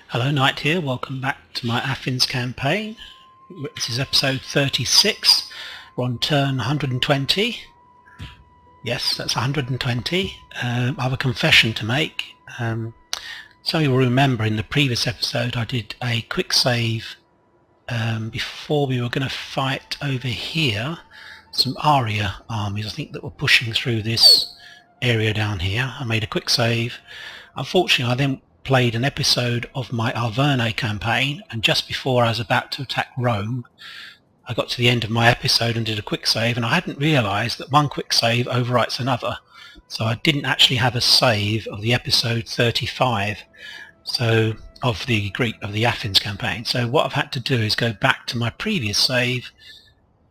Hello, Knight here. Welcome back to my Athens campaign. This is episode 36. We're on turn 120. Yes, that's 120. I have a confession to make. Some of you will remember in the previous episode I did a quick save before we were going to fight over here some Aria armies, I think, that were pushing through this area down here. I made a quick save. Unfortunately, I then played an episode of my Alverne campaign, and just before I was about to attack Rome, I got to the end of my episode and did a quick save, and I hadn't realised that one quick save overwrites another, so I didn't actually have a save of the episode 35 of the Athens campaign. So what I've had to do is go back to my previous save,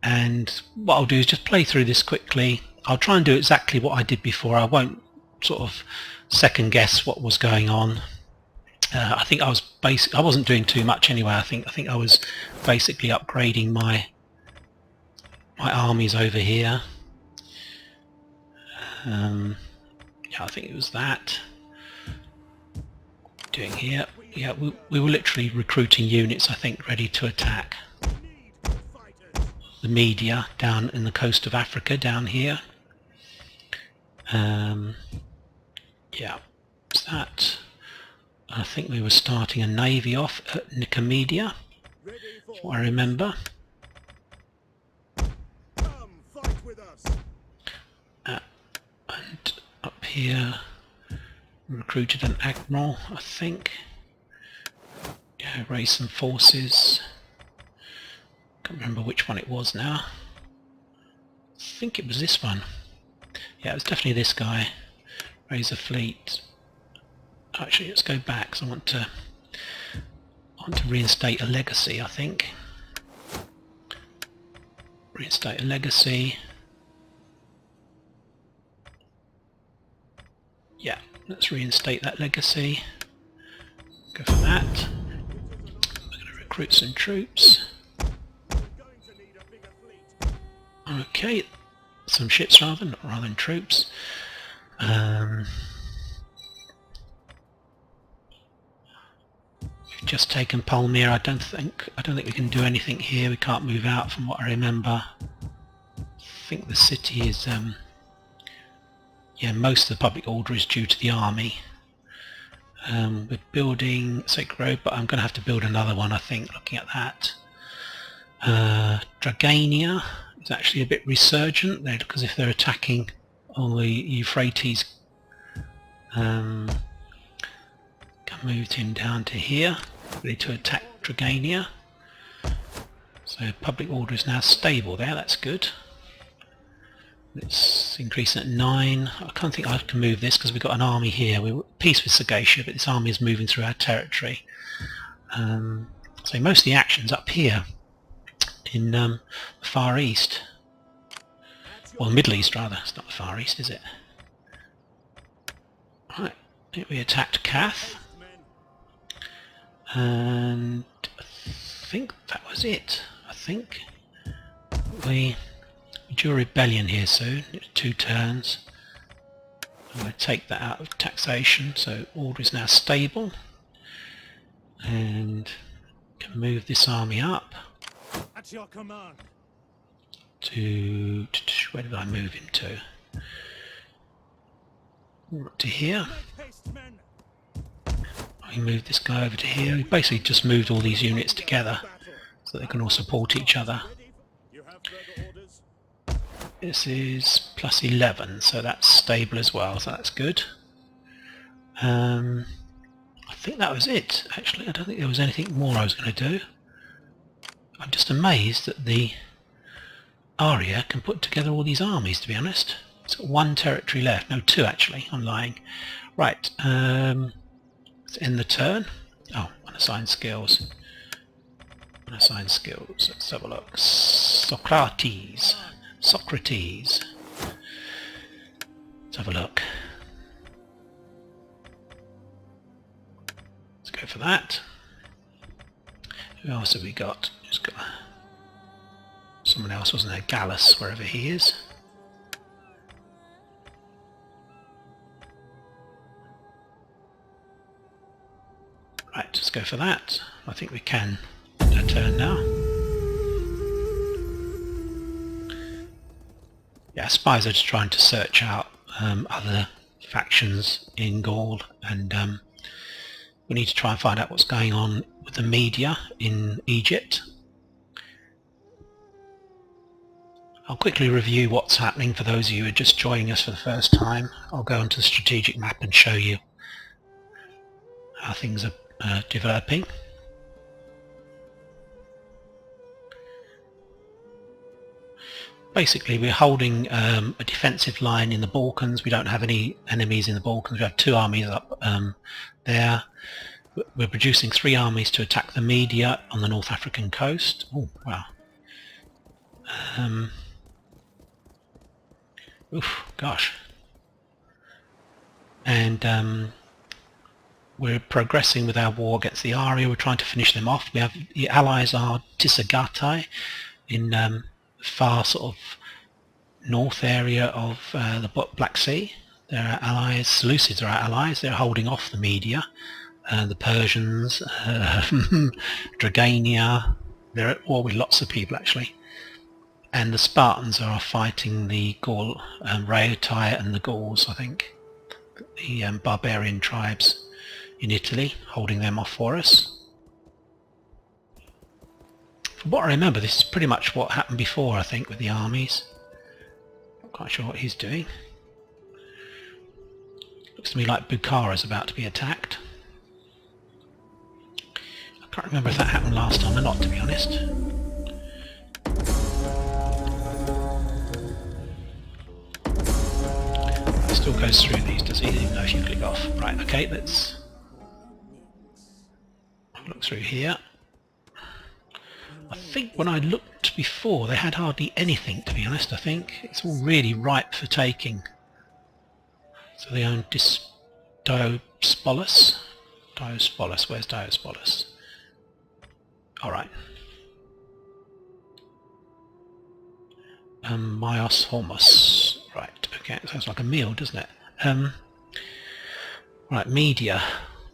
and what I'll do is just play through this quickly. I'll try and do exactly what I did before. I won't sort of second guess what was going on. I think I wasn't doing too much anyway. I think I was basically upgrading my armies over here. Yeah, I think it was that. Doing here. Yeah, we were literally recruiting units, I think, ready to attack the media down in the coast of Africa down here. Yeah, it's that. I think we were starting a navy off at Nicomedia, that's what I remember. And up here, recruited an admiral, I think. Yeah, raised some forces. Can't remember which one it was now. I think it was this one. Yeah, it was definitely this guy. Raise a fleet. Actually, let's go back, because I want to reinstate a legacy, I think. Reinstate a legacy. Yeah, let's reinstate that legacy. Go for that. We're going to recruit some troops. Okay, some ships rather than troops. We've just taken Palmyra. I don't think we can do anything here. We can't move out from what I remember. I think the city is yeah, most of the public order is due to the army. We're building Sacred Road, but I'm going to have to build another one, I think, looking at that. Dragania is actually a bit resurgent there, because if they're attacking on the Euphrates, can move him down to here, ready to attack Dragania. So public order is now stable there, that's good. Let's increase it at 9. I can't think I can move this because we've got an army here. We're at peace with Sagacia, but this army is moving through our territory. So most of the action's up here in the Far East. Well, the Middle East rather. It's not the Far East, is it? Right, we attacked Kath. And I think that was it. I think we do a rebellion here soon. It's 2 turns. I'm going to take that out of taxation, so order is now stable, and can move this army up. At your command. To where did I move him to? To here. I moved this guy over to here. We basically just moved all these units together so they can all support each other. This is plus 11, so that's stable as well, so that's good. I think that was it, actually. I don't think there was anything more I was going to do. I'm just amazed that the Aria can put together all these armies, to be honest. It's got 1 territory left. No, 2 actually, I'm lying. Right, let's end the turn. Oh, unassigned skills. Unassigned skills, let's have a look. Socrates. Let's have a look. Let's go for that. Who else have we got? Just got someone else, wasn't there? Gallus, wherever he is. Right, let's go for that. I think we can do a turn now. Yeah, spies are just trying to search out other factions in Gaul, and we need to try and find out what's going on with the media in Egypt. I'll quickly review what's happening for those of you who are just joining us for the first time. I'll go onto the strategic map and show you how things are developing. Basically, we're holding a defensive line in the Balkans. We don't have any enemies in the Balkans. We have 2 armies up there. We're producing 3 armies to attack the Media on the North African coast. Oh, wow. Oof, gosh. And we're progressing with our war against the Aria. We're trying to finish them off. We have the allies are Tisagatai in far sort of north area of the Black Sea. They're our allies. Seleucids are our allies. They're holding off the Media. The Persians, Dragania. They're at war with lots of people actually. And the Spartans are fighting the Gaul, Rheotai and the Gauls, I think. The barbarian tribes in Italy, holding them off for us. From what I remember, this is pretty much what happened before, I think, with the armies. Not quite sure what he's doing. Looks to me like Bukhara is about to be attacked. I can't remember if that happened last time or not, to be honest. It still goes through these, does he? Even though if you click off. Right, okay, let's look through here. I think when I looked before, they had hardly anything, to be honest. I think it's all really ripe for taking. So they own Diospolus. Diospolus, where's Diospolus? Alright. Myos Hormus. Right, okay, it sounds like a meal, doesn't it? Right, Media.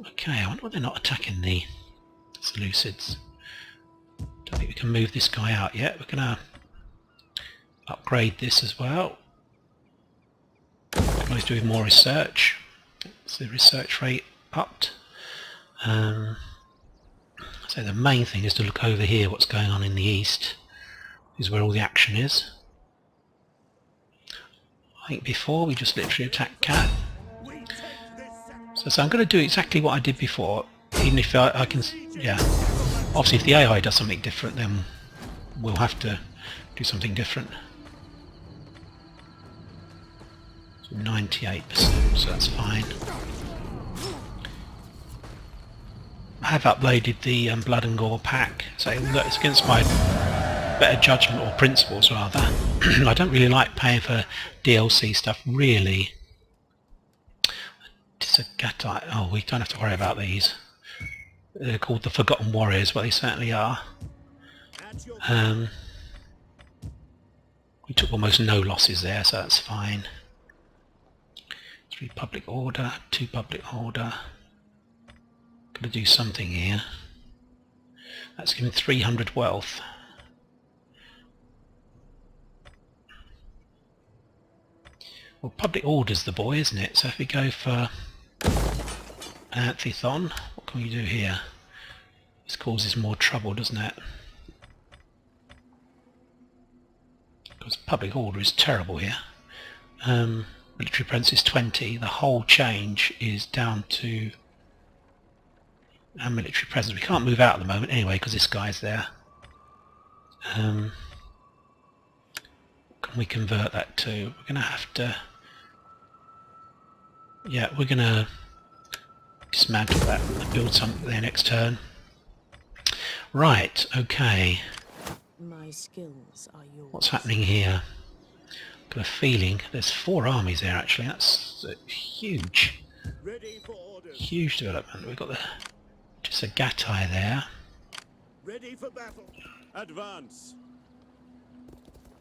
Okay, I wonder why they're not attacking the Seleucids. Don't think we can move this guy out yet. We're going to upgrade this as well. Always doing more research. It's the research rate upped. So the main thing is to look over here, what's going on in the east. This is where all the action is. I think before we just literally attacked Cat. So I'm going to do exactly what I did before, even if I can, yeah. Obviously if the AI does something different, then we'll have to do something different. So 98%, so that's fine. I have uploaded the Blood and Gore pack, so look, it's against my better judgment, or principles rather. I don't really like paying for DLC stuff, really. Tisagatai, oh, we don't have to worry about these. They're called the Forgotten Warriors, well they certainly are. We took almost no losses there, so that's fine. 3 public order, 2 public order. Got to do something here. That's giving 300 wealth. Well, public order's the boy, isn't it? So if we go for Anthithon, what can we do here? This causes more trouble, doesn't it? Because public order is terrible here. Military presence is 20. The whole change is down to our military presence. We can't move out at the moment anyway because this guy's there. What can we convert that to? We're going to have to... Yeah, we're going to dismantle that and build something there next turn. Right, okay. My skills are yours. What's happening here? Got a feeling there's 4 armies there actually. That's huge. Ready for orders. Huge development. We've got the Tisagatai there. Ready for battle. Advance.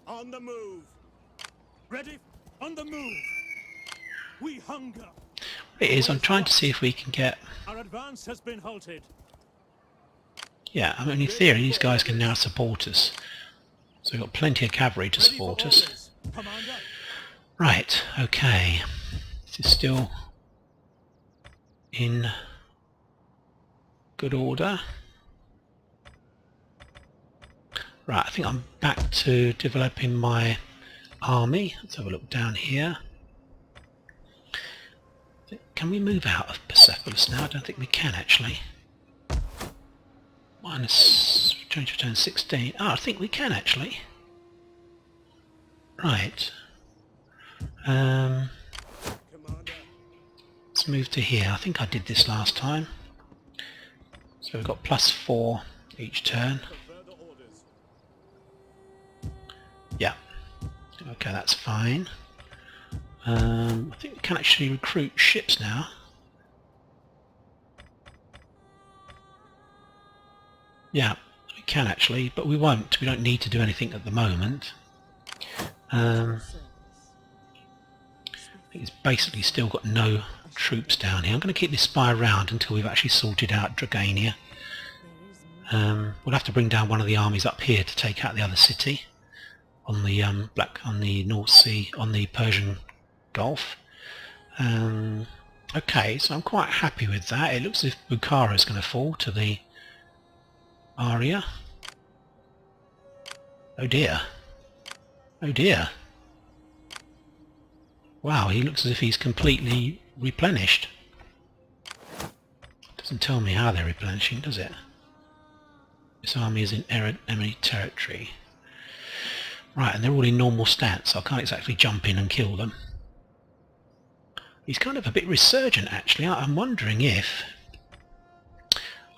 On the move. Ready. On the move. We hunger. It is. I'm trying to see if we can get... Our advance has been halted. Yeah, I mean in theory these guys can now support us. So we've got plenty of cavalry to Ready for support us. orders, Commander. Right, okay. This is still in good order. Right, I think I'm back to developing my army. Let's have a look down here. Can we move out of Persepolis now? I don't think we can actually. Minus change of turn 16. Oh, I think we can actually. Right. Commander. Let's move to here. I think I did this last time. So we've got +4 each turn. For further orders. Yeah. Okay, that's fine. I think we can actually recruit ships now. Yeah, we can actually, but we won't. We don't need to do anything at the moment. I think it's basically still got no troops down here. I'm going to keep this spy around until we've actually sorted out Dragania. We'll have to bring down one of the armies up here to take out the other city on the on the North Sea, on the Persian Gulf. Okay, so I'm quite happy with that. It looks as if Bukhara is going to fall to the Aria. Oh dear. Oh dear. Wow, he looks as if he's completely replenished. Doesn't tell me how they're replenishing, does it? This army is in enemy territory. Right, and they're all in normal stats, so I can't exactly jump in and kill them. He's kind of a bit resurgent actually. I'm wondering if...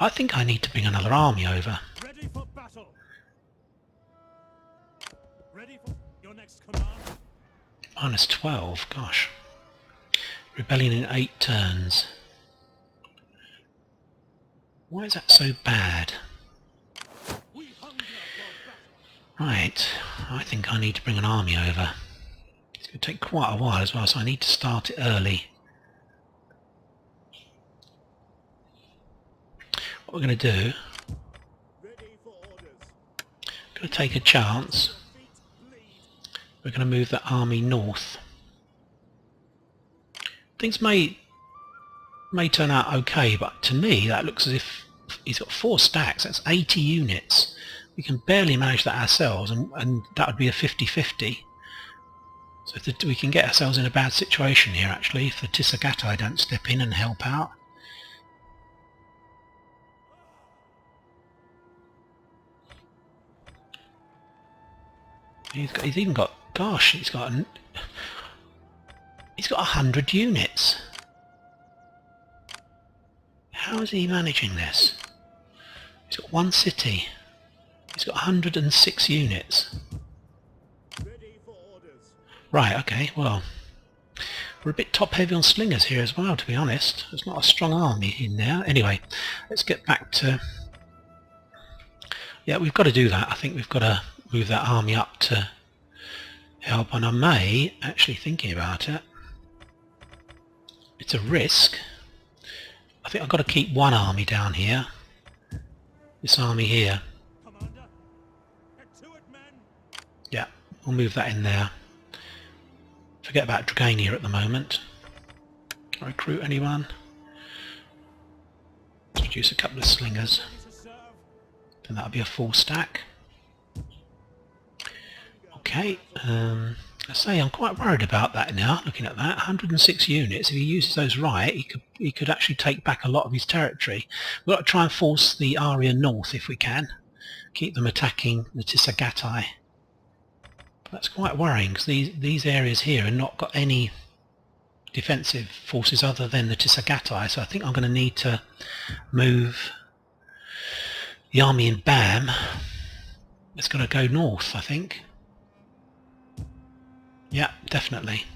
I think I need to bring another army over. Ready for battle. Ready for your next command. -12, gosh. Rebellion in 8 turns. Why is that so bad? We hunger for battle. Right, I think I need to bring an army over. It's going to take quite a while as well, so I need to start it early. What we're going to do, Ready for orders. going to take a chance. Feet bleed. We're going to move that army north. Things may turn out okay, but to me that looks as if he's got 4 stacks. That's 80 units. We can barely manage that ourselves, and that would be a 50-50. So if we can get ourselves in a bad situation here actually, if the Tisagatai don't step in and help out. He's even got, gosh, he's got 100 units. How is he managing this? He's got 1 city. He's got 106 units. Ready for orders. Right, okay, well, we're a bit top heavy on slingers here as well, to be honest. There's not a strong army in there. Anyway, let's get back to... Yeah, we've got to do that. I think we've got to move that army up to help, and I may, actually thinking about it, it's a risk. I think I've got to keep one army down here. This army here. Commander. Get to it, men. Yeah, we'll move that in there. Forget about Dragania at the moment. Can I recruit anyone? Let's reduce a couple of slingers. Ready to serve. Then that'll be a full stack. Okay, I say I'm quite worried about that now, looking at that. 106 units, if he uses those right, he could actually take back a lot of his territory. We've got to try and force the Aria north if we can. Keep them attacking the Tisagatai. That's quite worrying, because these areas here have not got any defensive forces other than the Tisagatai, so I think I'm going to need to move the army in Bam. It's got to go north, I think. Yeah, definitely.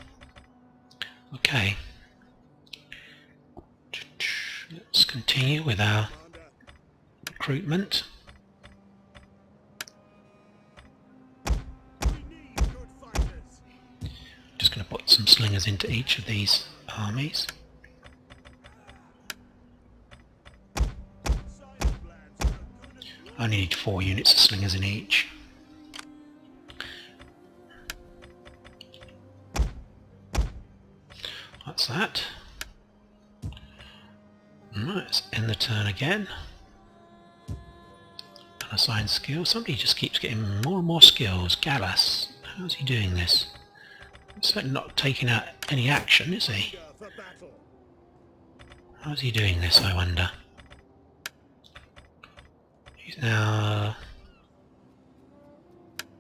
Okay. Let's continue with our recruitment. We need good fighters. Just going to put some slingers into each of these armies. Science plans for a good I only need 4 units of slingers in each. That's that. Right, let's end the turn again. And assign skills. Somebody just keeps getting more and more skills. Gallus, how's he doing this? He's certainly not taking out any action, is he? For battle. How's he doing this, I wonder? He's now...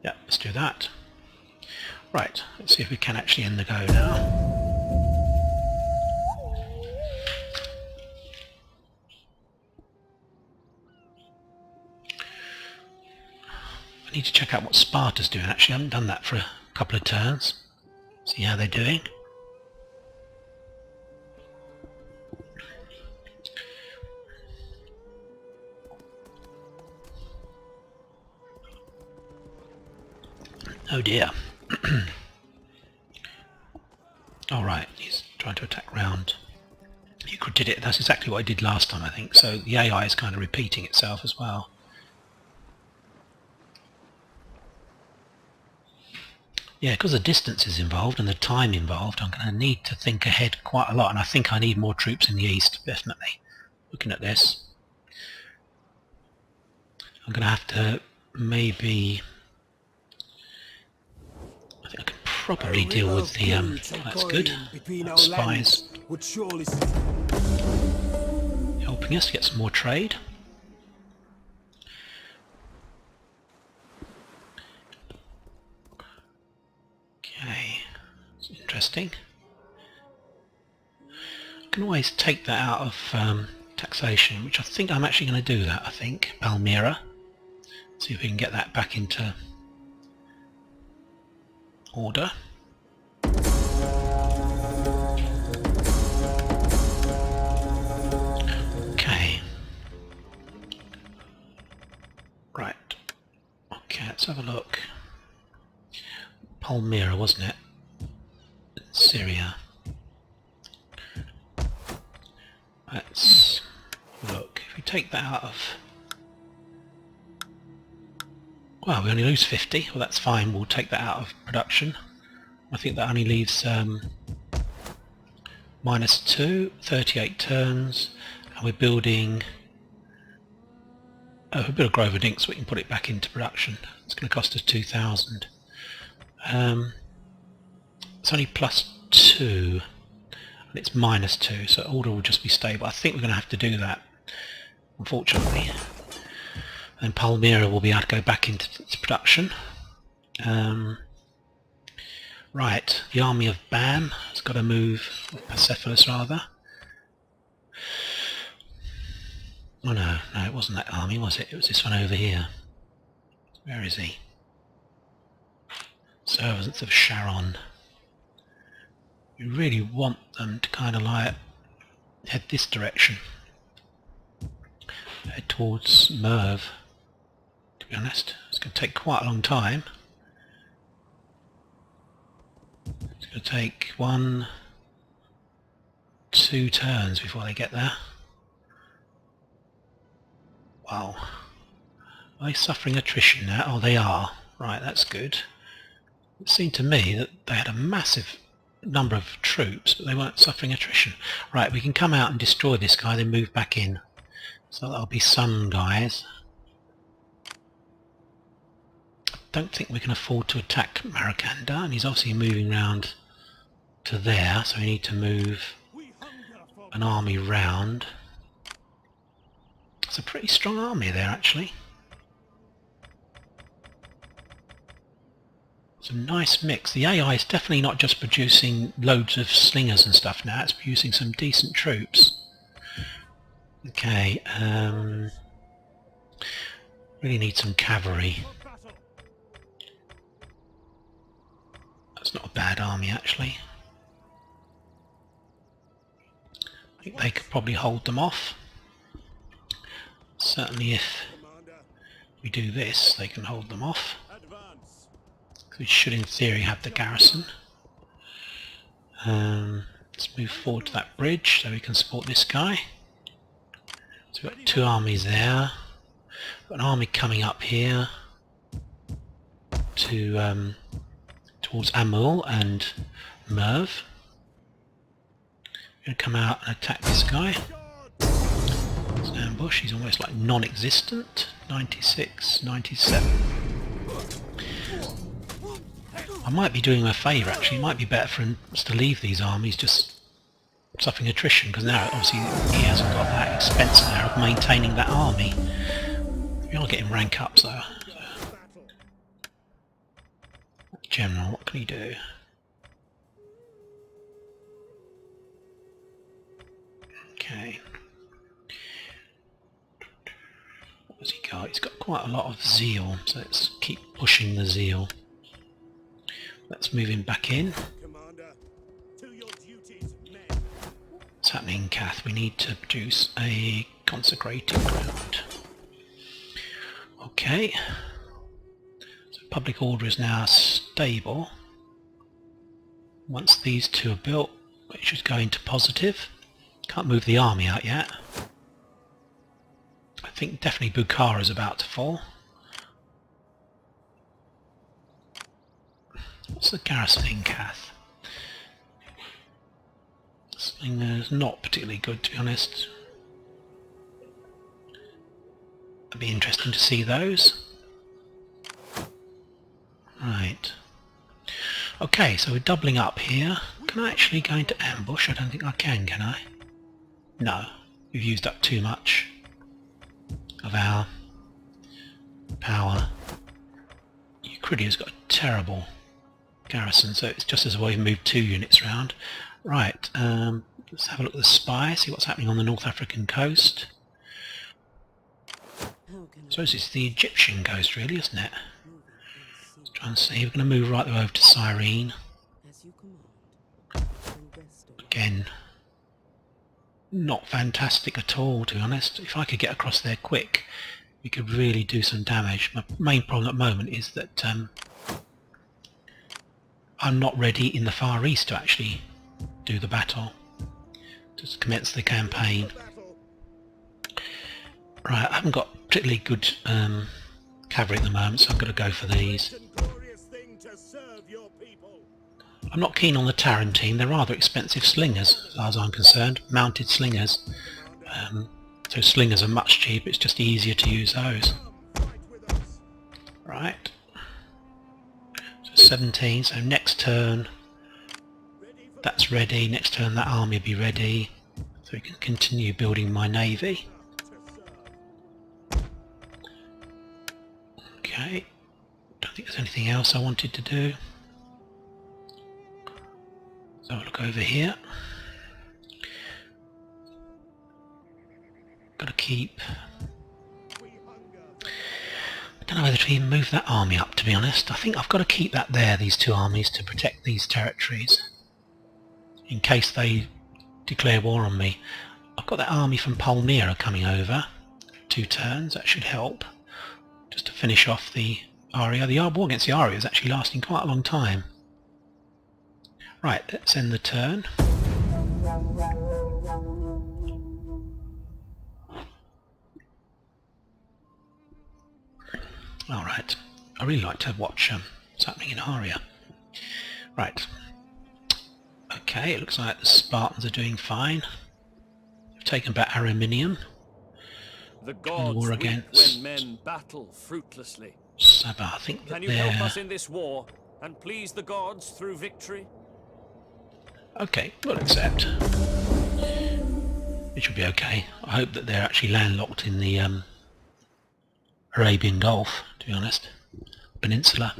yeah, let's do that. Right, let's see if we can actually end the go now. I need to check out what Sparta's doing actually. I haven't done that for a couple of turns. See how they're doing. Oh dear. Alright, he's trying to attack round. You did it. That's exactly what I did last time, I think. So the AI is kind of repeating itself as well. Yeah, because the distance is involved and the time involved, I'm going to need to think ahead quite a lot, and I think I need more troops in the east, definitely. Looking at this, I'm going to have to maybe... I think I can probably deal with the... that's good. That spies helping us get some more trade. Okay, it's interesting. I can always take that out of taxation, which I think I'm actually going to do that, I think. Palmyra. See if we can get that back into order. Okay. Right. Okay, let's have a look. Palmyra, wasn't it? Syria. Let's look. If we take that out of... well, we only lose 50. Well, that's fine. We'll take that out of production. I think that only leaves -2, 38 turns, and we're building... oh, a bit of Grover Dink so we can put it back into production. It's going to cost us 2,000. It's only +2 and it's -2, so order will just be stable. I think we're going to have to do that, unfortunately. And Palmyra will be able to go back into production. Right, the army of Bam has got to move, Persepolis rather. Oh no, it wasn't that army, was it? It was this one over here. Where is he? Servants of Sharon. We really want them to kind of like head this direction. Head towards Merv, to be honest. It's going to take quite a long time. It's going to take 1, 2 turns before they get there. Wow. Are they suffering attrition now? Oh, they are. Right, that's good. It seemed to me that they had a massive number of troops, but they weren't suffering attrition. Right, we can come out and destroy this guy, then move back in. So that'll be some guys. I don't think we can afford to attack Maracanda, and he's obviously moving round to there, so we need to move an army round. It's a pretty strong army there, actually. It's a nice mix. The AI is definitely not just producing loads of slingers and stuff now, it's producing some decent troops. Okay, really need some cavalry. That's not a bad army, actually. I think they could probably hold them off. Certainly if we do this, they can hold them off. We should in theory have the garrison. Let's move forward to that bridge so we can support this guy. So we've got 2 armies there. Got an army coming up here to towards Amul and Merv. Going to come out and attack this guy. It's an ambush. He's almost like non-existent. 96, 97. I might be doing him a favour actually. It might be better for him to leave these armies just suffering attrition, because now obviously he hasn't got that expense now of maintaining that army. We are getting rank ups though. General, what can he do? Okay. What has he got? He's got quite a lot of zeal, so let's keep pushing the zeal. Let's move him back in. Commander, to your duties, men. What's happening, Kath? We need to produce a consecrated ground. Okay. So public order is now stable. Once these two are built, it should go into positive. Can't move the army out yet. I think definitely Bukhara is about to fall. What's the garrison in Kath? Slingers not particularly good, to be honest. It'd be interesting to see those. Right. Okay, so we're doubling up here. Can I actually go into ambush? I don't think I can I? No. We've used up too much of our power. Eucridia's got a terrible garrison, so it's just as well we've moved 2 units around. Right, let's have a look at the spy, see what's happening on the North African coast. I suppose it's the Egyptian coast really, isn't it? Let's try and see. We're going to move right over to Cyrene. Again, not fantastic at all, to be honest. If I could get across there quick, we could really do some damage. My main problem at the moment is that I'm not ready in the Far East to actually do the battle, to commence the campaign. Right, I haven't got particularly good cavalry at the moment, so I've got to go for these. I'm not keen on the Tarentine. They're rather expensive slingers, as far as I'm concerned, mounted slingers. So slingers are much cheaper, it's just easier to use those. Right. So 17, so next turn that's ready, next turn that army will be ready, so we can continue building my navy. Okay, don't think there's anything else I wanted to do. So I'll look over here. Got to keep... I don't know whether to even move that army up, to be honest. I think I've got to keep that there, these 2 armies, to protect these territories in case they declare war on me. I've got that army from Palmyra coming over. 2 turns, that should help. Just to finish off the Aria. The war against the Aria is actually lasting quite a long time. Right, let's end the turn. Alright, I really like to watch what's happening in Aria. Right. Okay, it looks like the Spartans are doing fine. They've taken back Ariminium. The gods war weep against when men battle fruitlessly. Saba, I think that Can you help us in this war and please the gods through victory? Okay, we'll accept. It should be okay. I hope that they're actually landlocked in the Arabian Gulf, to be honest. Peninsula.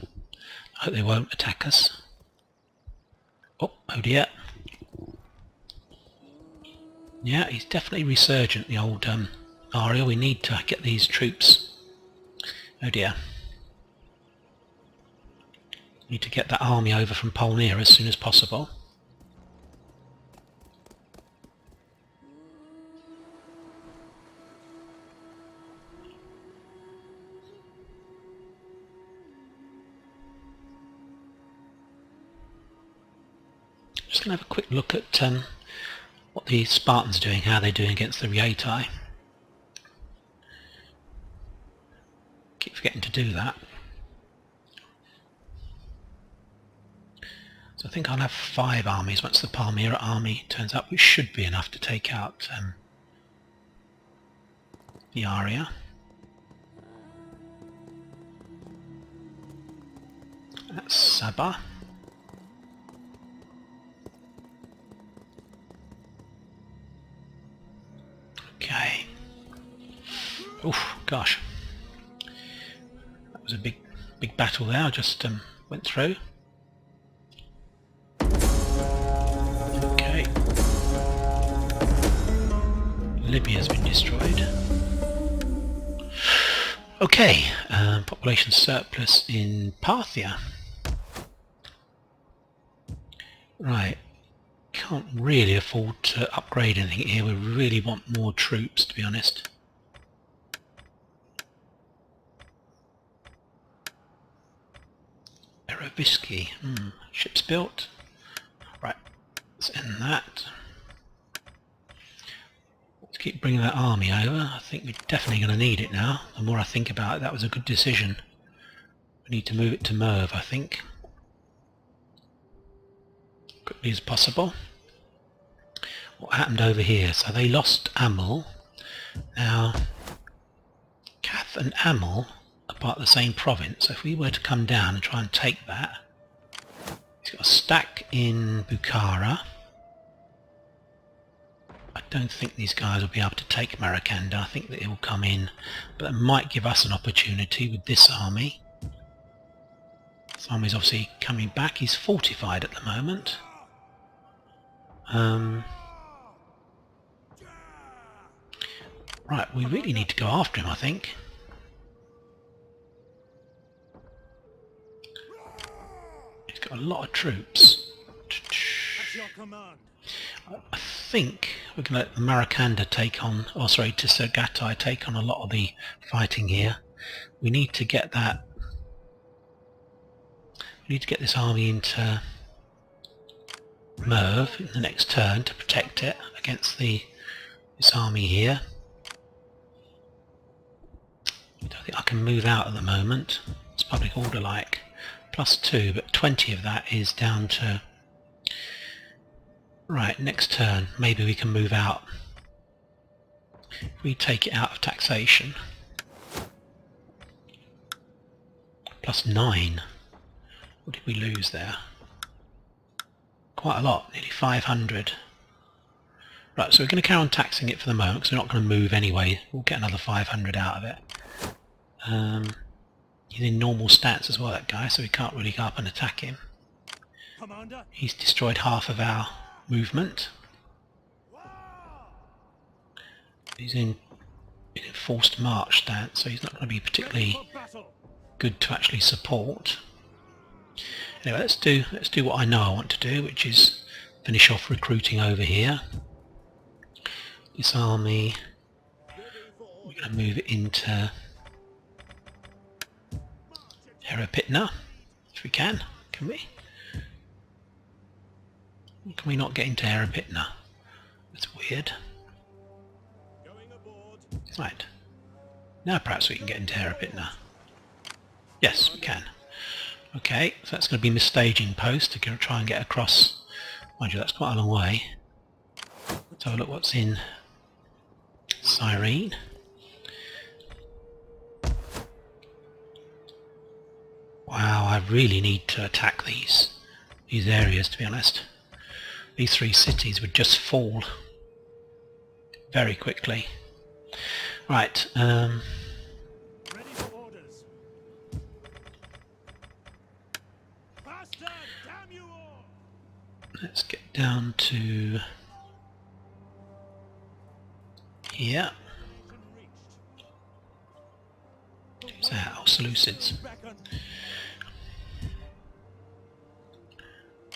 I hope they won't attack us. Oh dear. Yeah, he's definitely resurgent, the old Aria. We need to get these troops. Oh dear. Need to get that army over from Palmyra as soon as possible. Just going to have a quick look at what the Spartans are doing, how they're doing against the Rietae. forgetting to do that. So I think I'll have 5 armies once the Palmyra army turns up, which should be enough to take out the Aria. That's Sabah. Okay. Oof, gosh. That was a big battle there. I just went through. Okay. Libya's been destroyed. Okay, population surplus in Parthia. Right, can't really afford to upgrade anything here. We really want more troops, to be honest. Erevisky, ships built. Right, let's end that. Let's keep bringing that army over. I think we're definitely going to need it now. The more I think about it, that was a good decision. We need to move it to Merv, I think. Quickly as possible. What happened over here? So they lost Amel. Now, Kath and Amel are part of the same province. So if we were to come down and try and take that, he's got a stack in Bukhara. I don't think these guys will be able to take Marakanda. I think that it will come in, but it might give us an opportunity with this army. This army's obviously coming back. He's fortified at the moment. Right, we really need to go after him, I think. He's got a lot of troops. At your command. I think we're going to let the Marakanda take on, or sorry, Tsugatai take on a lot of the fighting here. We need to get that. We need to get this army into Merv in the next turn to protect it against this army here. I don't think I can move out at the moment. It's public order like +2, but 20 of that is down to. Right, next turn maybe we can move out. If we take it out of taxation. +9. What did we lose there? Quite a lot, nearly 500. Right, so we're going to carry on taxing it for the moment because we're not going to move anyway. We'll get another 500 out of it. He's in normal stats as well, that guy, so we can't really go up and attack him. Commander. He's destroyed half of our movement. He's in enforced march stance, so he's not going to be particularly good to actually support. Anyway, let's do what I know I want to do, which is finish off recruiting over here. This army, we're going to move it into Herapitna, if we can we? Can we not get into Herapitna? That's weird. Right. Now perhaps we can get into Herapitna. Yes, we can. Okay, so that's going to be my staging post to try and get across. Mind you, that's quite a long way. Let's have a look what's in Cyrene. Wow, I really need to attack these areas, to be honest. These 3 cities would just fall very quickly. Right, Ready for orders. Faster, damn you all. let's get down to here. Who's that? Oh, Seleucids.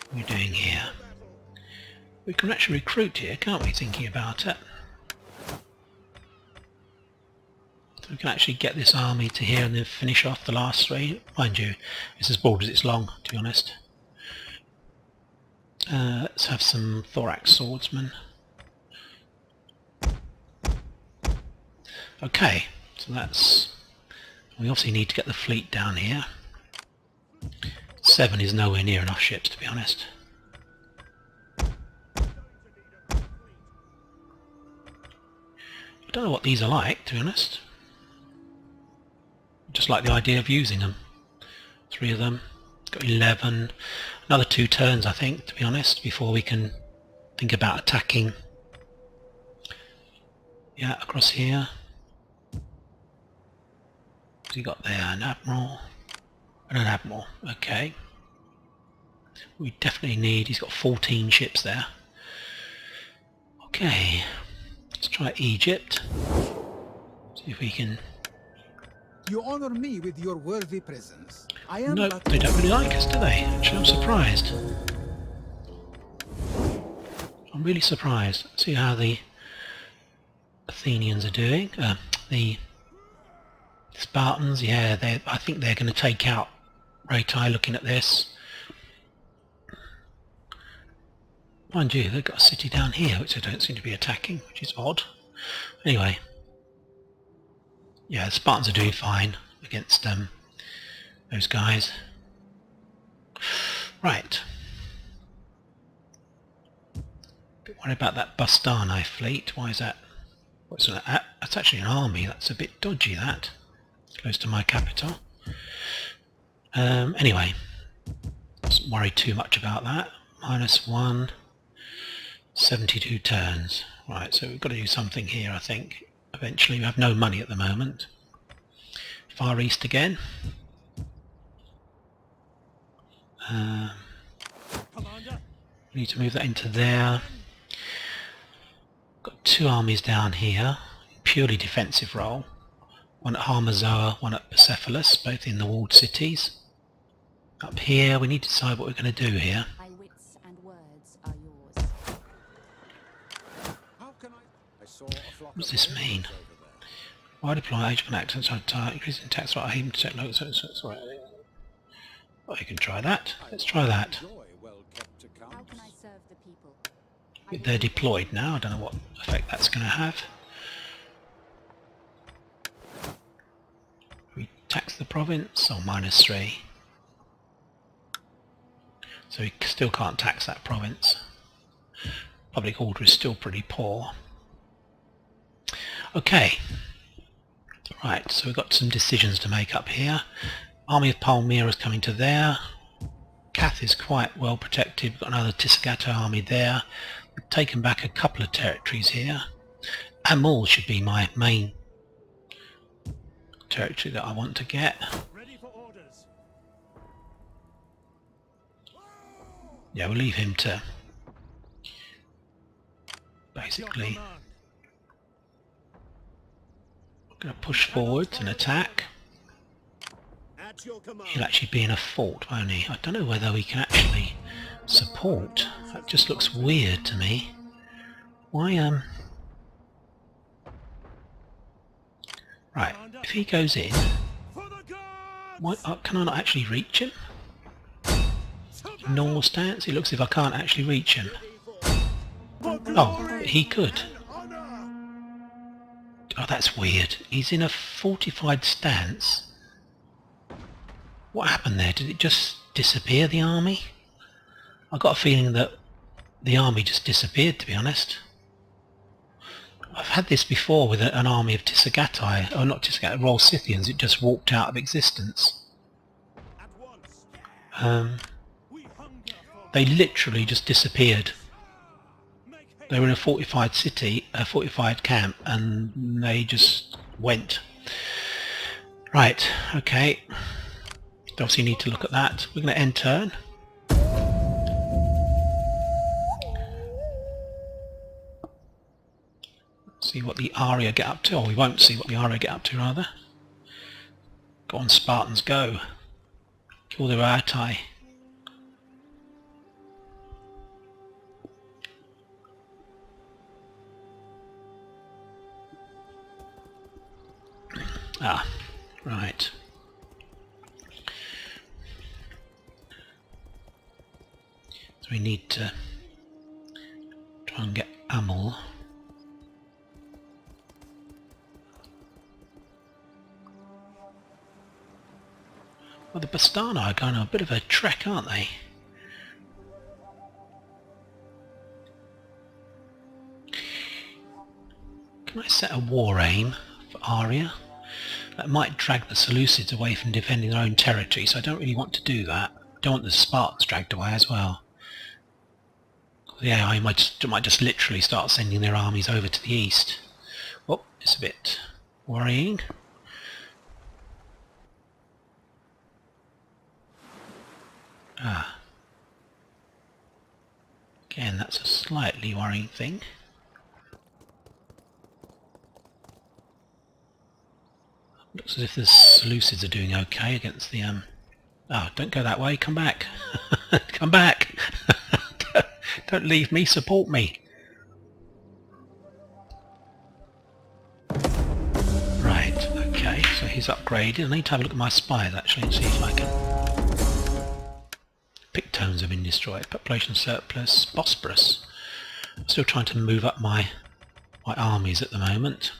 What are we doing here? We can actually recruit here, can't we, thinking about it? So we can actually get this army to here and then finish off the last 3. Mind you, it's as broad as it's long, to be honest. Let's have some thorax swordsmen. Okay, so that's We obviously need to get the fleet down here. 7 is nowhere near enough ships, to be honest. I don't know what these are like, to be honest. Just like the idea of using them. 3 of them. Got 11. Another 2 turns, I think, to be honest, before we can think about attacking. Yeah, across here. What's he got there? An admiral. And an admiral. Okay. We definitely need... He's got 14 ships there. Okay. Let's try Egypt. See if we can... You honor me with your worthy presence. I am No, but they don't really like us, do they? Actually, I'm surprised. I'm really surprised. See how the Athenians are doing. The Spartans, yeah, I think they're going to take out Raetai looking at this. Mind you, they've got a city down here which they don't seem to be attacking, which is odd. Anyway. Yeah, the Spartans are doing fine against those guys. Right. Bit worried about that Bastani fleet. Why is that? What's that? That's actually an army. That's a bit dodgy, that. Close to my capital. Anyway. Mustn't worry too much about that. -1. 72 turns. Right, so we've got to do something here, I think. Eventually, we have no money at the moment. Far East again. Commander, We need to move that into there. Got 2 armies down here. Purely defensive role. One at Harmazoa, one at Persepolis, both in the walled cities. Up here, we need to decide what we're going to do here. My wits and words are yours. how can I saw a flock What does of this ravens mean? over there. Why deploy age of an accent to increasing tax rate? I aim to take notes. Well, you can try that. Let's try that. Enjoy well-kept accounts. How can I serve the people? They're deployed now. I don't know what effect that's going to have. We tax the province or -3. So we still can't tax that province. Public order is still pretty poor. Okay. Right, so we've got some decisions to make up here. Army of Palmyra is coming to there. Kath is quite well protected. We've got another Tissagato army there. We've taken back a couple of territories here. Amul should be my main territory that I want to get. ready for orders. Yeah, we'll leave him to Your basically command. going to push forwards and attack. At your command. He'll actually be in a fort, won't he? I don't know whether we can actually support. That just looks weird to me. Why, Right, if he goes in, For the gods! why, can I not actually reach him? Normal stance? It looks as if I can't actually reach him. Oh, he could. Oh, that's weird. He's in a fortified stance. What happened there? Did it just disappear, the army? I got a feeling that the army just disappeared, to be honest. I've had this before with an army of Tissagatai, or not Tissagatai, Royal Scythians. It just walked out of existence. At once. We hunger for They literally just disappeared. make haste. They were in a fortified city, a fortified camp, and they just went. Right, okay. Obviously need to look at that. We're going to end turn. See what the Aria get up to, or we won't see what the Aria get up to, rather. Go on, Spartans, go. Kill the Raetai. Ah, right. So we need to try and get Amul. Well, the Bastana are going on a bit of a trek, aren't they? Can I set a war aim for Aria? That might drag the Seleucids away from defending their own territory, so I don't really want to do that. I don't want the Spartans dragged away as well. Yeah, I might just literally start sending their armies over to the east. Oh, it's a bit worrying. Ah. Again, that's a slightly worrying thing. Looks as if the Seleucids are doing okay against the Oh, don't go that way, come back. Come back. Don't leave me, support me. Right, okay, so he's upgraded. I need to have a look at my spies actually and see if I can... Pictones have been destroyed, population surplus, Bosporus. I'm still trying to move up my armies at the moment.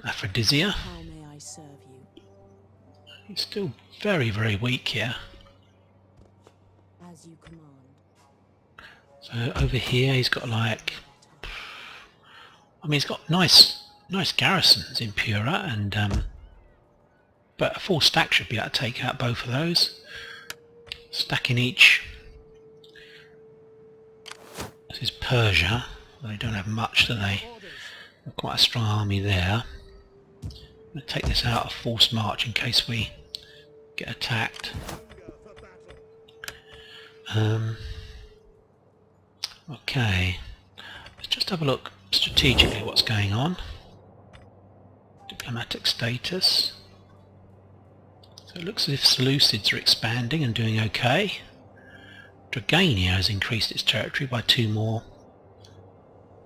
Aphrodisia. How may I serve you? He's still very, very weak here. As you command. So over here he's got like... I mean, he's got nice garrisons in Pura, and but a full stack should be able to take out both of those. Stacking each. This is Persia. They don't have much, do they? They've quite a strong army there. I'm going to take this out of forced march in case we get attacked. Okay, let's just have a look strategically what's going on. Diplomatic status. So it looks as if Seleucids are expanding and doing okay. Dragania has increased its territory by 2 more.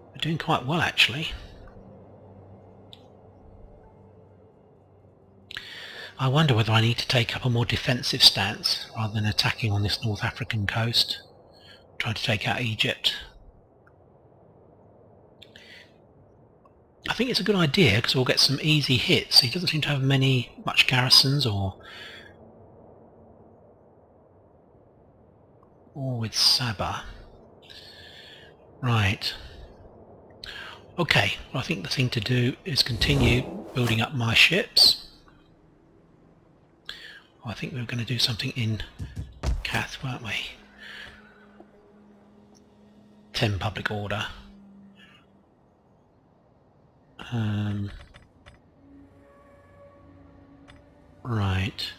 They're doing quite well actually. I wonder whether I need to take up a more defensive stance rather than attacking on this North African coast. Trying to take out Egypt. I think it's a good idea because we'll get some easy hits. He doesn't seem to have much garrisons or with Saba. Right. Okay, well, I think the thing to do is continue building up my ships. I think we were going to do something in Kath, weren't we? 10 public order. Right.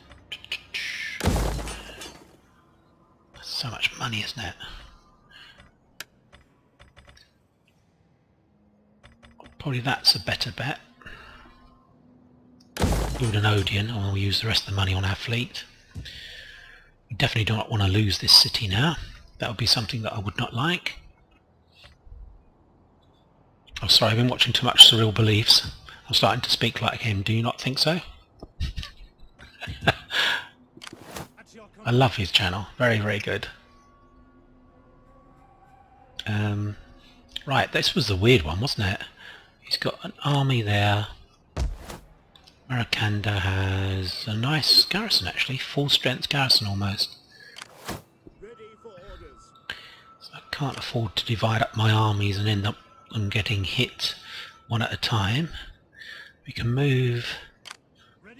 So much money, isn't it? Probably that's a better bet. Build an Odeon and we'll use the rest of the money on our fleet. We definitely do not want to lose this city now. That would be something that I would not like. I'm sorry, I've been watching too much Surreal Beliefs. I'm starting to speak like him. Do you not think so? I love his channel. Very, very good. Right, this was the weird one, wasn't it? He's got an army there. Maracanda has a nice garrison actually, full strength garrison almost. So I can't afford to divide up my armies and end up getting hit one at a time. We can move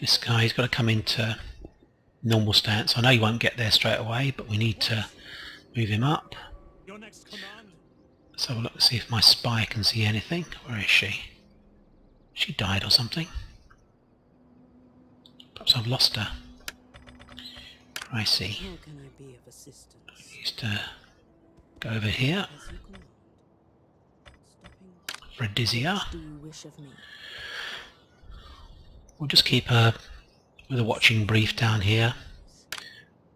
this guy. He's got to come into normal stance. I know he won't get there straight away, but we need to move him up. Your next command. Let's have a look and see if my spy can see anything. Where is she? She died or something. Perhaps I've lost her. I see. How can I be of assistance? Used to go over here. As you command. Stopping. Aphrodisia. Do you wish of me? We'll just keep her with a watching brief down here.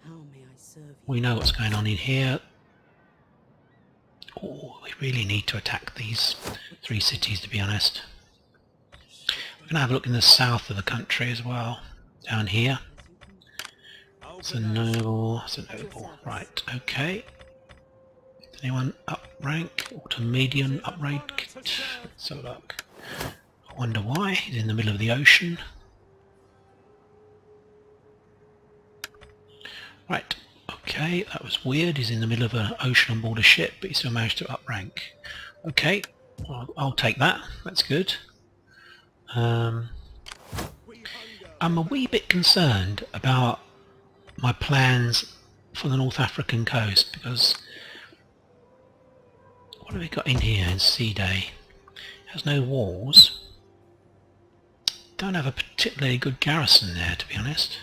How may I serve you? We know what's going on in here. Oh, we really need to attack these 3 cities, to be honest. We're going to have a look in the south of the country as well. Down here. It's a noble. It's a noble. Right, okay. Is anyone up rank? Or to medium up rank? So look. I wonder why. He's in the middle of the ocean. Right, okay, that was weird. He's in the middle of an ocean on board a ship, but he still managed to up rank. Okay, I'll take that. That's good. I'm a wee bit concerned about my plans for the North African coast, because what have we got in here in Sea Day? It has no walls. Don't have a particularly good garrison there, to be honest.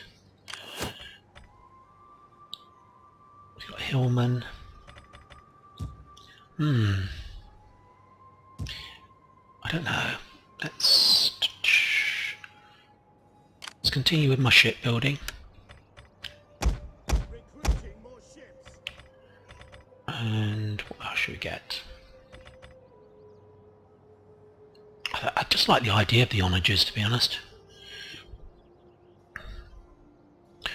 We've got Hillman. I don't know. Let's continue with my shipbuilding. Recruiting more ships. And what else should we get? I just like the idea of the onagers, to be honest.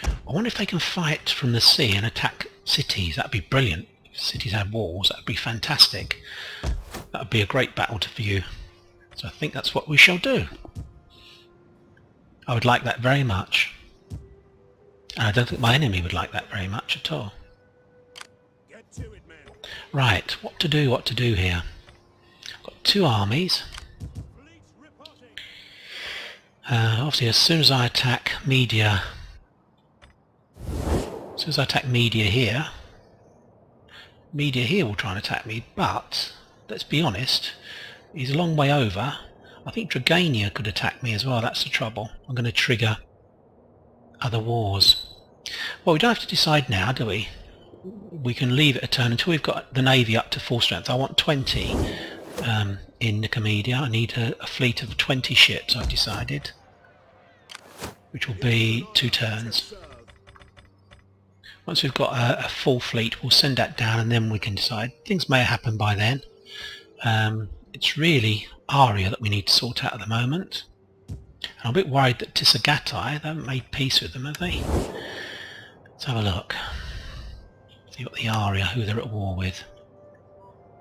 I wonder if they can fight from the sea and attack cities. That'd be brilliant. If cities had walls, that'd be fantastic. That would be a great battle to view. So I think that's what we shall do. I would like that very much. And I don't think my enemy would like that very much at all. Get to it, men. Right, what to do here? I've got two armies. Fleets reporting. Obviously as soon as I attack Media, here, Media here will try and attack me, but let's be honest, he's a long way over. I think Dragania could attack me as well. That's the trouble. I'm going to trigger other wars. Well, we don't have to decide now, do we? We can leave it a turn until we've got the navy up to full strength. I want 20 in Nicomedia. I need a fleet of 20 ships, I've decided, which will be 2 turns. Once we've got a full fleet, we'll send that down and then we can decide. Things may happen by then. It's really Aria that we need to sort out at the moment. And I'm a bit worried that Tisagatai, they haven't made peace with them, have they? Let's have a look. See what the Aria, who they're at war with.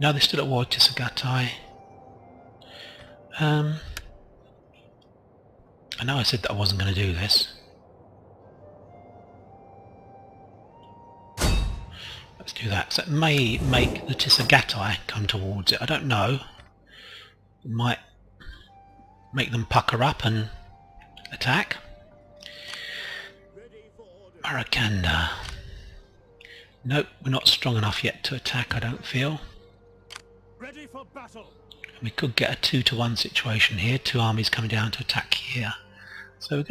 No, they're still at war with Tisagatai. I know I said that I wasn't going to do this. Let's do that. So it may make the Tisagatai come towards it. I don't know. It might make them pucker up and attack. Ready for order. Maracanda. Nope, we're not strong enough yet to attack, I don't feel. Ready for battle. We could get a 2-to-1 situation here, 2 armies coming down to attack here. So We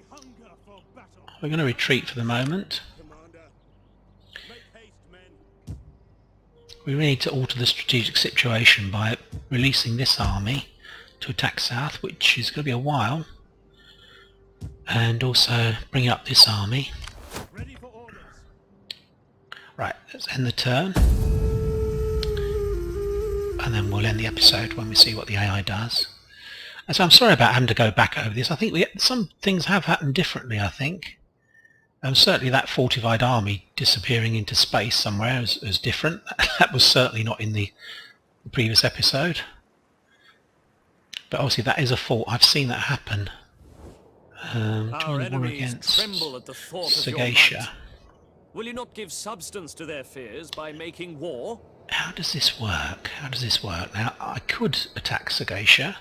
hunger for battle. we're gonna retreat for the moment. Commander. Make haste, men. We really need to alter the strategic situation by releasing this army to attack south, which is going to be a while, and also bringing up this army. Ready for orders. Right, let's end the turn, and then we'll end the episode when we see what the AI does. And so I'm sorry about having to go back over this. I think some things have happened differently, I think. Certainly that fortified army disappearing into space somewhere is different. That was certainly not in the previous episode. But obviously that is a fault. I've seen that happen. Our Join the war enemies against tremble at the thought of your Sagacia. might. Will you not give substance to their fears by making war? How does this work? How does this work? Now, I could attack Sagacia.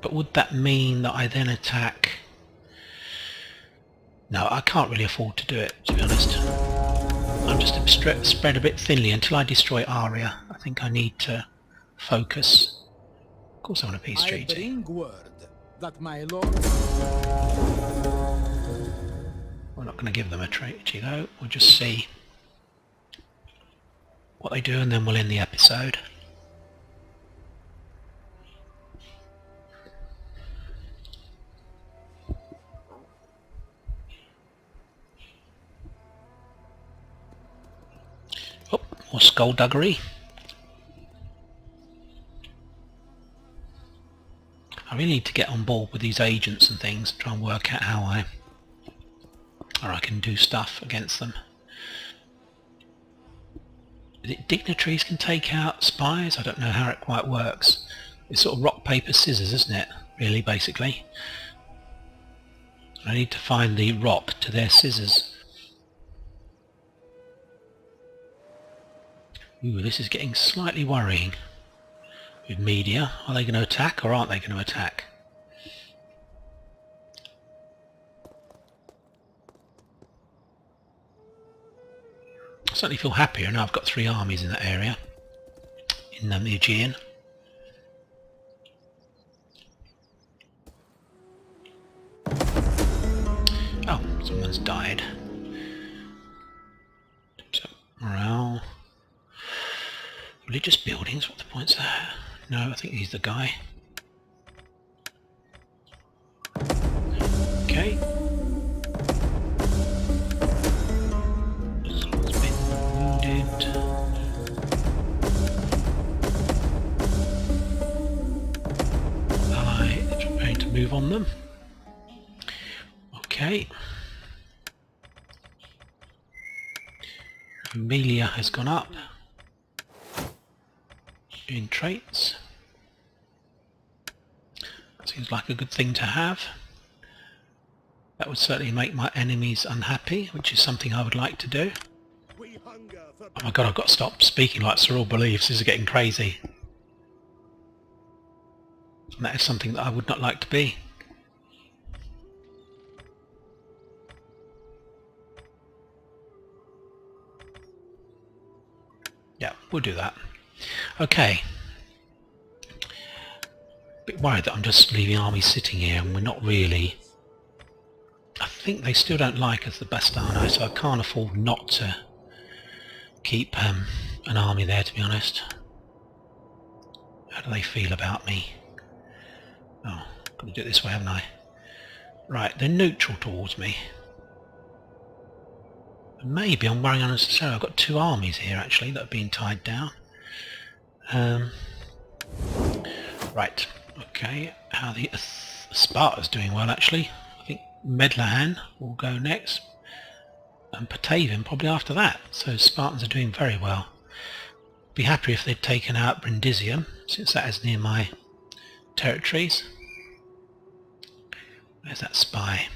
But would that mean that I then attack... No, I can't really afford to do it, to be honest. I'm just spread a bit thinly until I destroy Aria. I think I need to focus. Of course I want a peace I treaty. bring word that my lord... We're not going to give them a treaty though. We'll just see what they do and then we'll end the episode. Oh, more skullduggery. I really need to get on board with these agents and things, try and work out how I can do stuff against them. Is it dignitaries can take out spies? I don't know how it quite works. It's sort of rock, paper, scissors, isn't it? really, basically. I need to find the rock to their scissors. Ooh, this is getting slightly worrying. With media, are they going to attack or aren't they going to attack? I certainly feel happier now I've got 3 armies in that area, in the Aegean. Oh, someone's died. So, morale. Religious buildings, what the point's there? No, I think he's the guy. Okay. Someone's been wounded. Ally is preparing to move on them. Okay. Amelia has gone up. In traits. Seems like a good thing to have. That would certainly make my enemies unhappy, which is something I would like to do. We hunger for Oh my god, I've got to stop speaking like Cyril believes. This is getting crazy. And that is something that I would not like to be. Yeah, we'll do that. Okay. Bit worried that I'm just leaving armies sitting here and we're not really... I think they still don't like us, the Bastano, so I can't afford not to keep an army there, to be honest. How do they feel about me? Oh, got to do it this way, haven't I? Right, they're neutral towards me. Maybe I'm worrying unnecessarily. I've got 2 armies here actually that are being tied down. Right, okay. How the Sparta's doing well actually. I think Medlahan will go next, and Patavium probably after that. So Spartans are doing very well. Be happy if they'd taken out Brindisium, since that is near my territories. Where's that spy?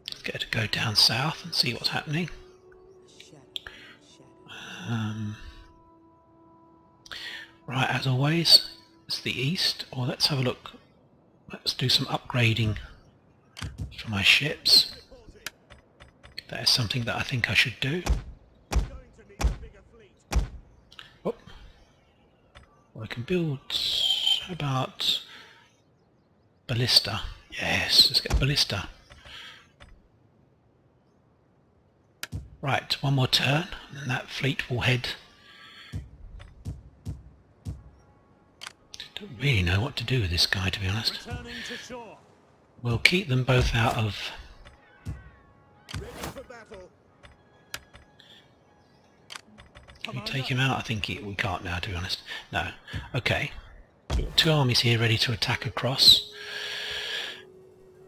Let's get her to go down south and see what's happening. Right, as always, it's the east. Or let's have a look. Let's do some upgrading for my ships. That is something that I think I should do. going to need a bigger fleet. Oh. Well, I can build... How about... Ballista? Yes, let's get Ballista. Right, one more turn, and that fleet will head... Don't really know what to do with this guy, to be honest. Returning to shore. We'll keep them both out of... Ready for battle. Can we take him out? I think we can't now, to be honest. No. Okay. We've got 2 armies here ready to attack across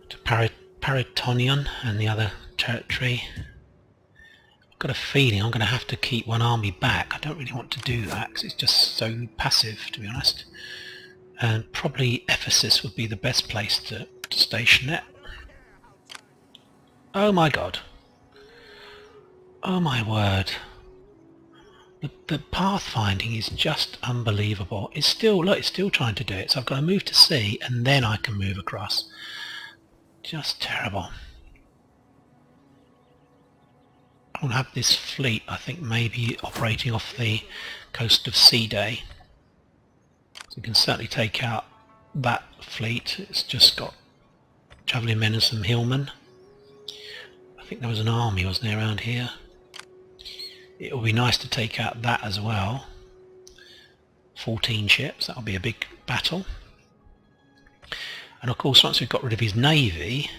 to Paritonion and the other territory. I've got a feeling I'm going to have to keep 1 army back. I don't really want to do that because it's just so passive, to be honest. And probably Ephesus would be the best place to station it. Oh my god. Oh my word. The pathfinding is just unbelievable. It's still, look, it's still trying to do it. So I've got to move to sea and then I can move across. Just terrible. I'll have this fleet, I think, maybe operating off the coast of Sea. So you can certainly take out that fleet. It's just got javelin men and some hillmen. I think there was an army, wasn't there, around here? It would be nice to take out that as well. 14 ships, that'll be a big battle. And of course, once we've got rid of his navy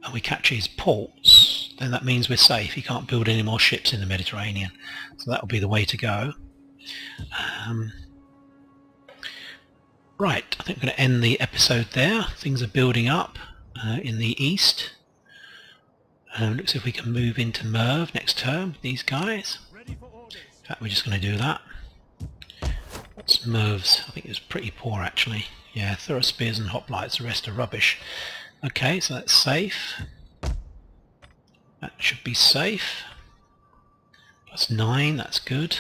and we capture his ports, then that means we're safe. He can't build any more ships in the Mediterranean. So that'll be the way to go. Right, I think I'm going to end the episode there. Things are building up in the east. Looks as if we can move into Merv next turn with these guys. Ready for orders. In fact, we're just going to do that. Smurfs, I think it was pretty poor actually. Yeah, thorough spears and hoplites, the rest are rubbish. Okay, so that's safe. That should be safe. That's 9, that's good.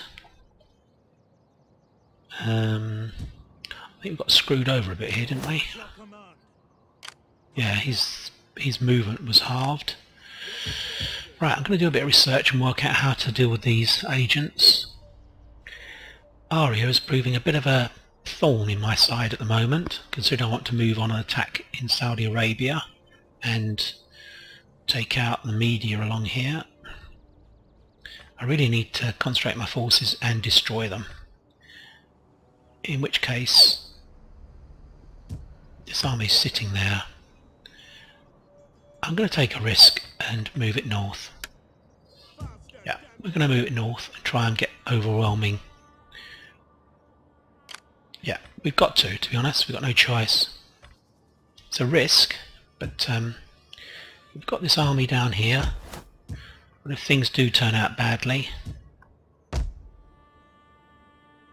I think we got screwed over a bit here, didn't we? Your command. Yeah, his movement was halved. Right, I'm going to do a bit of research and work out how to deal with these agents. Aria is proving a bit of a thorn in my side at the moment, considering I want to move on and attack in Saudi Arabia and take out the media along here. I really need to concentrate my forces and destroy them. In which case, this army is sitting there. I'm going to take a risk and move it north. Yeah, we're going to move it north and try and get overwhelming. Yeah, we've got to be honest, we've got no choice. It's a risk, but we've got this army down here. But if things do turn out badly...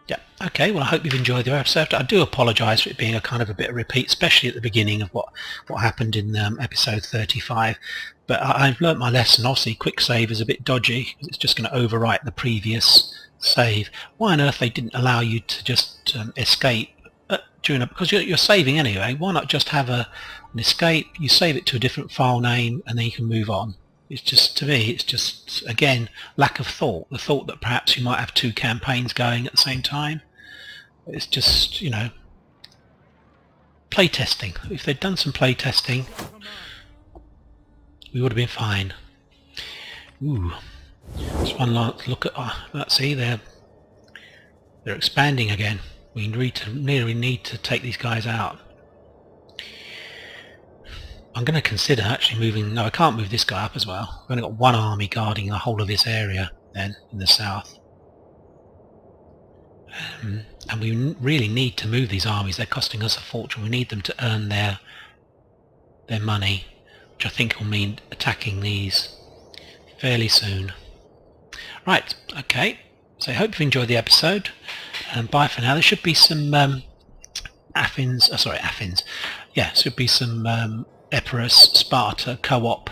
Yeah, okay, well I hope you've enjoyed the episode. I do apologise for it being a kind of a bit of repeat, especially at the beginning of what happened in episode 35. But I've learnt my lesson. Obviously quick save is a bit dodgy, because it's just going to overwrite the previous save. Why on earth they didn't allow you to just escape because you're saving anyway? Why not just have an escape, you save it to a different file name, and then you can move on? It's just, to me, it's just, again, lack of thought. The thought that perhaps you might have 2 campaigns going at the same time. It's just, you know, playtesting. If they'd done some playtesting, we would have been fine. Ooh, just one last look at. Let's see, they're expanding again. We really need to take these guys out. I'm going to consider actually moving... No, I can't move this guy up as well. We've only got 1 army guarding the whole of this area then, in the south. And we really need to move these armies. They're costing us a fortune. We need them to earn their money, which I think will mean attacking these fairly soon. Right, okay. So I hope you've enjoyed the episode. Bye for now. There should be some Athens. Yeah, should be some Epirus, Sparta co-op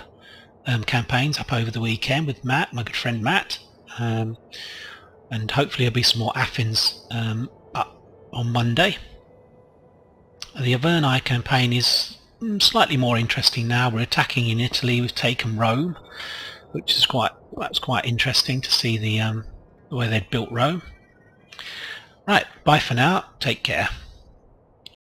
campaigns up over the weekend with Matt, my good friend Matt, and hopefully there'll be some more Athens up on Monday. The Averni campaign is slightly more interesting now. We're attacking in Italy. We've taken Rome, which is that's quite interesting to see the way they'd built Rome. Right, bye for now. Take care.